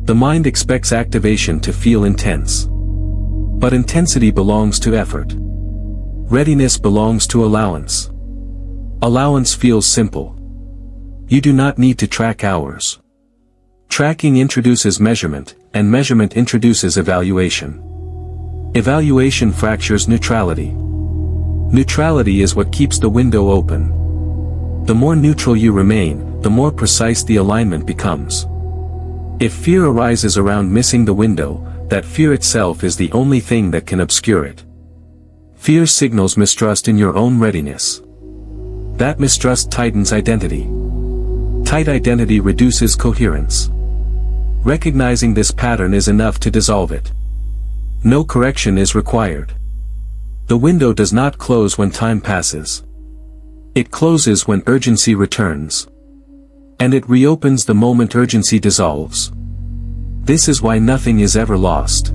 The mind expects activation to feel intense. But intensity belongs to effort. Readiness belongs to allowance. Allowance feels simple. You do not need to track hours. Tracking introduces measurement, and measurement introduces evaluation. Evaluation fractures neutrality. Neutrality is what keeps the window open. The more neutral you remain, the more precise the alignment becomes. If fear arises around missing the window, that fear itself is the only thing that can obscure it. Fear signals mistrust in your own readiness. That mistrust tightens identity. Tight identity reduces coherence. Recognizing this pattern is enough to dissolve it. No correction is required. The window does not close when time passes. It closes when urgency returns. And it reopens the moment urgency dissolves. This is why nothing is ever lost.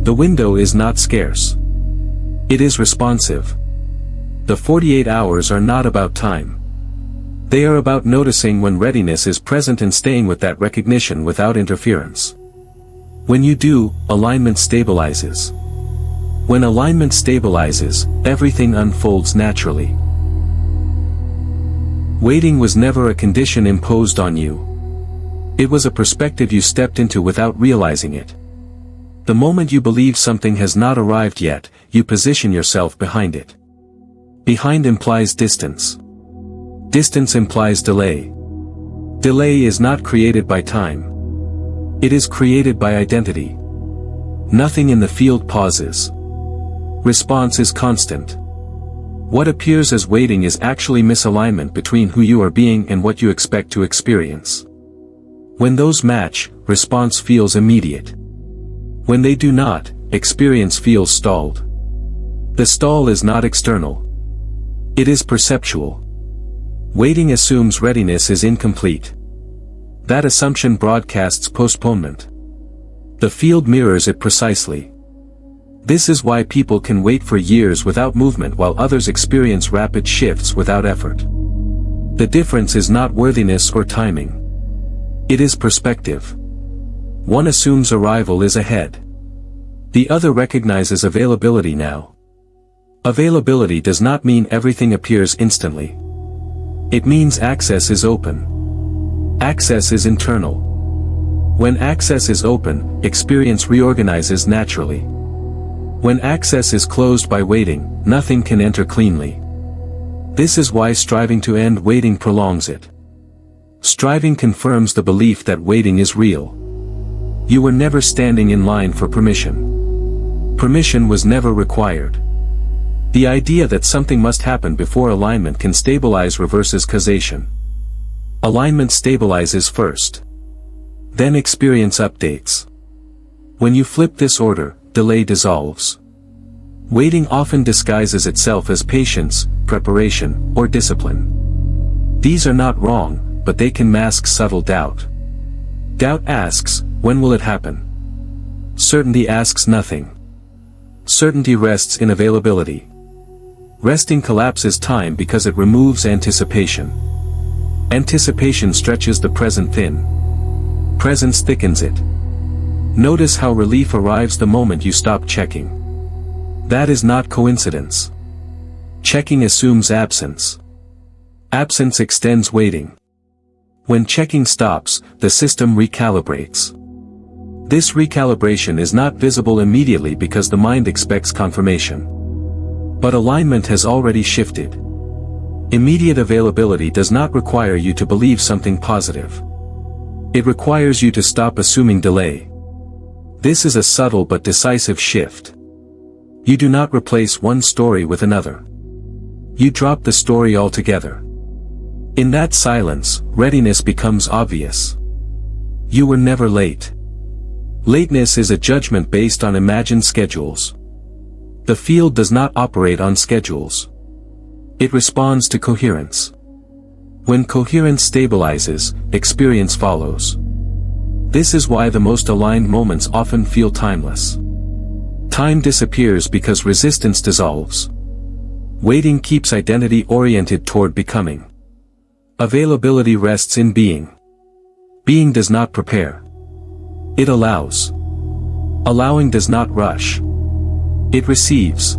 The window is not scarce. It is responsive. The 48 hours are not about time. They are about noticing when readiness is present and staying with that recognition without interference. When you do, alignment stabilizes. When alignment stabilizes, everything unfolds naturally. Waiting was never a condition imposed on you. It was a perspective you stepped into without realizing it. The moment you believe something has not arrived yet, you position yourself behind it. Behind implies distance. Distance implies delay. Delay is not created by time. It is created by identity. Nothing in the field pauses. Response is constant. What appears as waiting is actually misalignment between who you are being and what you expect to experience. When those match, response feels immediate. When they do not, experience feels stalled. The stall is not external. It is perceptual. Waiting assumes readiness is incomplete. That assumption broadcasts postponement. The field mirrors it precisely. This is why people can wait for years without movement while others experience rapid shifts without effort. The difference is not worthiness or timing. It is perspective. One assumes arrival is ahead. The other recognizes availability now. Availability does not mean everything appears instantly. It means access is open. Access is internal. When access is open, experience reorganizes naturally. When access is closed by waiting, nothing can enter cleanly. This is why striving to end waiting prolongs it. Striving confirms the belief that waiting is real. You were never standing in line for permission. Permission was never required. The idea that something must happen before alignment can stabilize reverses causation. Alignment stabilizes first. Then experience updates. When you flip this order, delay dissolves. Waiting often disguises itself as patience, preparation, or discipline. These are not wrong, but they can mask subtle doubt. Doubt asks, when will it happen? Certainty asks nothing. Certainty rests in availability. Resting collapses time because it removes anticipation. Anticipation stretches the present thin. Presence thickens it. Notice how relief arrives the moment you stop checking. That is not coincidence. Checking assumes absence. Absence extends waiting. When checking stops, the system recalibrates. This recalibration is not visible immediately because the mind expects confirmation. But alignment has already shifted. Immediate availability does not require you to believe something positive. It requires you to stop assuming delay. This is a subtle but decisive shift. You do not replace one story with another. You drop the story altogether. In that silence, readiness becomes obvious. You were never late. Lateness is a judgment based on imagined schedules. The field does not operate on schedules. It responds to coherence. When coherence stabilizes, experience follows. This is why the most aligned moments often feel timeless. Time disappears because resistance dissolves. Waiting keeps identity oriented toward becoming. Availability rests in being. Being does not prepare. It allows. Allowing does not rush. It receives.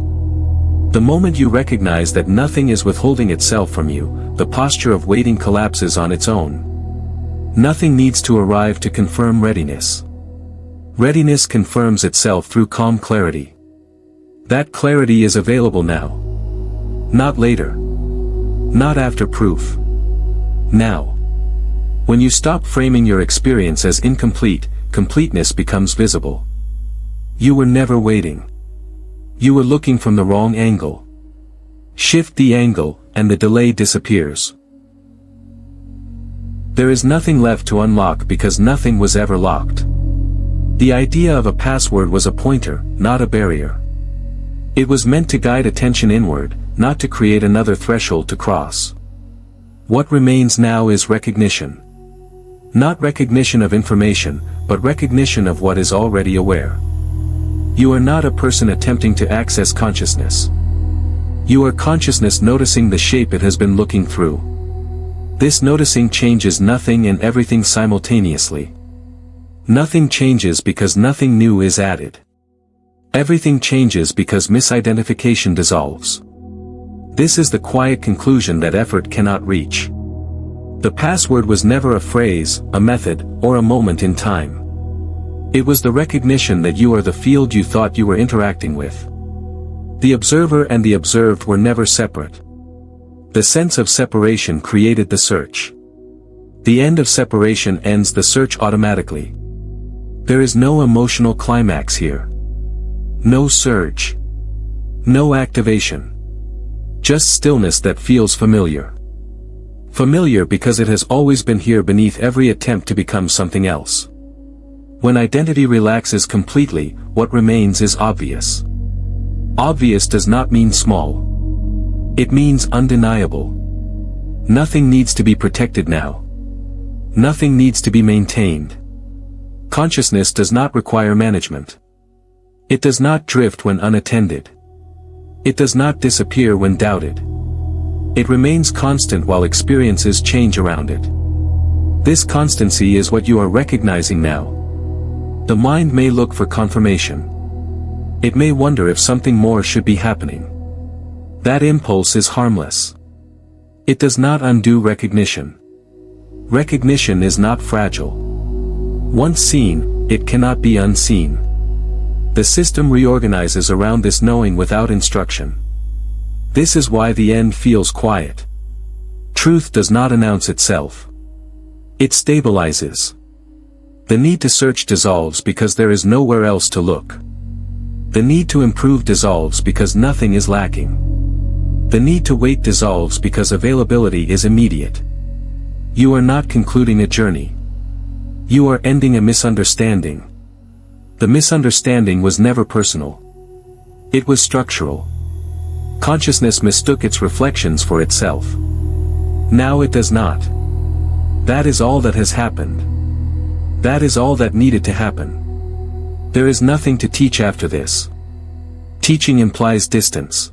The moment you recognize that nothing is withholding itself from you, the posture of waiting collapses on its own. Nothing needs to arrive to confirm readiness. Readiness confirms itself through calm clarity. That clarity is available now. Not later. Not after proof. Now. When you stop framing your experience as incomplete, completeness becomes visible. You were never waiting. You were looking from the wrong angle. Shift the angle, and the delay disappears. There is nothing left to unlock because nothing was ever locked. The idea of a password was a pointer, not a barrier. It was meant to guide attention inward, not to create another threshold to cross. What remains now is recognition. Not recognition of information, but recognition of what is already aware. You are not a person attempting to access consciousness. You are consciousness noticing the shape it has been looking through. This noticing changes nothing and everything simultaneously. Nothing changes because nothing new is added. Everything changes because misidentification dissolves. This is the quiet conclusion that effort cannot reach. The password was never a phrase, a method, or a moment in time. It was the recognition that you are the field you thought you were interacting with. The observer and the observed were never separate. The sense of separation created the search. The end of separation ends the search automatically. There is no emotional climax here. No surge. No activation. Just stillness that feels familiar. Familiar because it has always been here beneath every attempt to become something else. When identity relaxes completely, what remains is obvious. Obvious does not mean small. It means undeniable. Nothing needs to be protected now. Nothing needs to be maintained. Consciousness does not require management. It does not drift when unattended. It does not disappear when doubted. It remains constant while experiences change around it. This constancy is what you are recognizing now. The mind may look for confirmation. It may wonder if something more should be happening. That impulse is harmless. It does not undo recognition. Recognition is not fragile. Once seen, it cannot be unseen. The system reorganizes around this knowing without instruction. This is why the end feels quiet. Truth does not announce itself. It stabilizes. The need to search dissolves because there is nowhere else to look. The need to improve dissolves because nothing is lacking. The need to wait dissolves because availability is immediate. You are not concluding a journey. You are ending a misunderstanding. The misunderstanding was never personal. It was structural. Consciousness mistook its reflections for itself. Now it does not. That is all that has happened. That is all that needed to happen. There is nothing to teach after this. Teaching implies distance.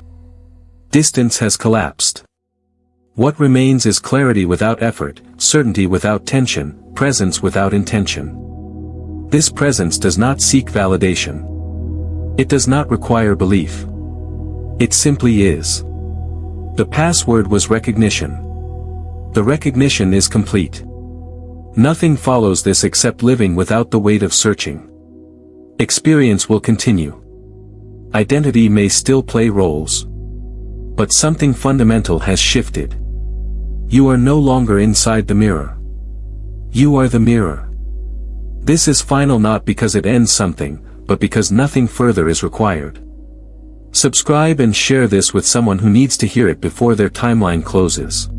Distance has collapsed. What remains is clarity without effort, certainty without tension, presence without intention. This presence does not seek validation. It does not require belief. It simply is. The password was recognition. The recognition is complete. Nothing follows this except living without the weight of searching. Experience will continue. Identity may still play roles. But something fundamental has shifted. You are no longer inside the mirror. You are the mirror. This is final not because it ends something, but because nothing further is required. Subscribe and share this with someone who needs to hear it before their timeline closes.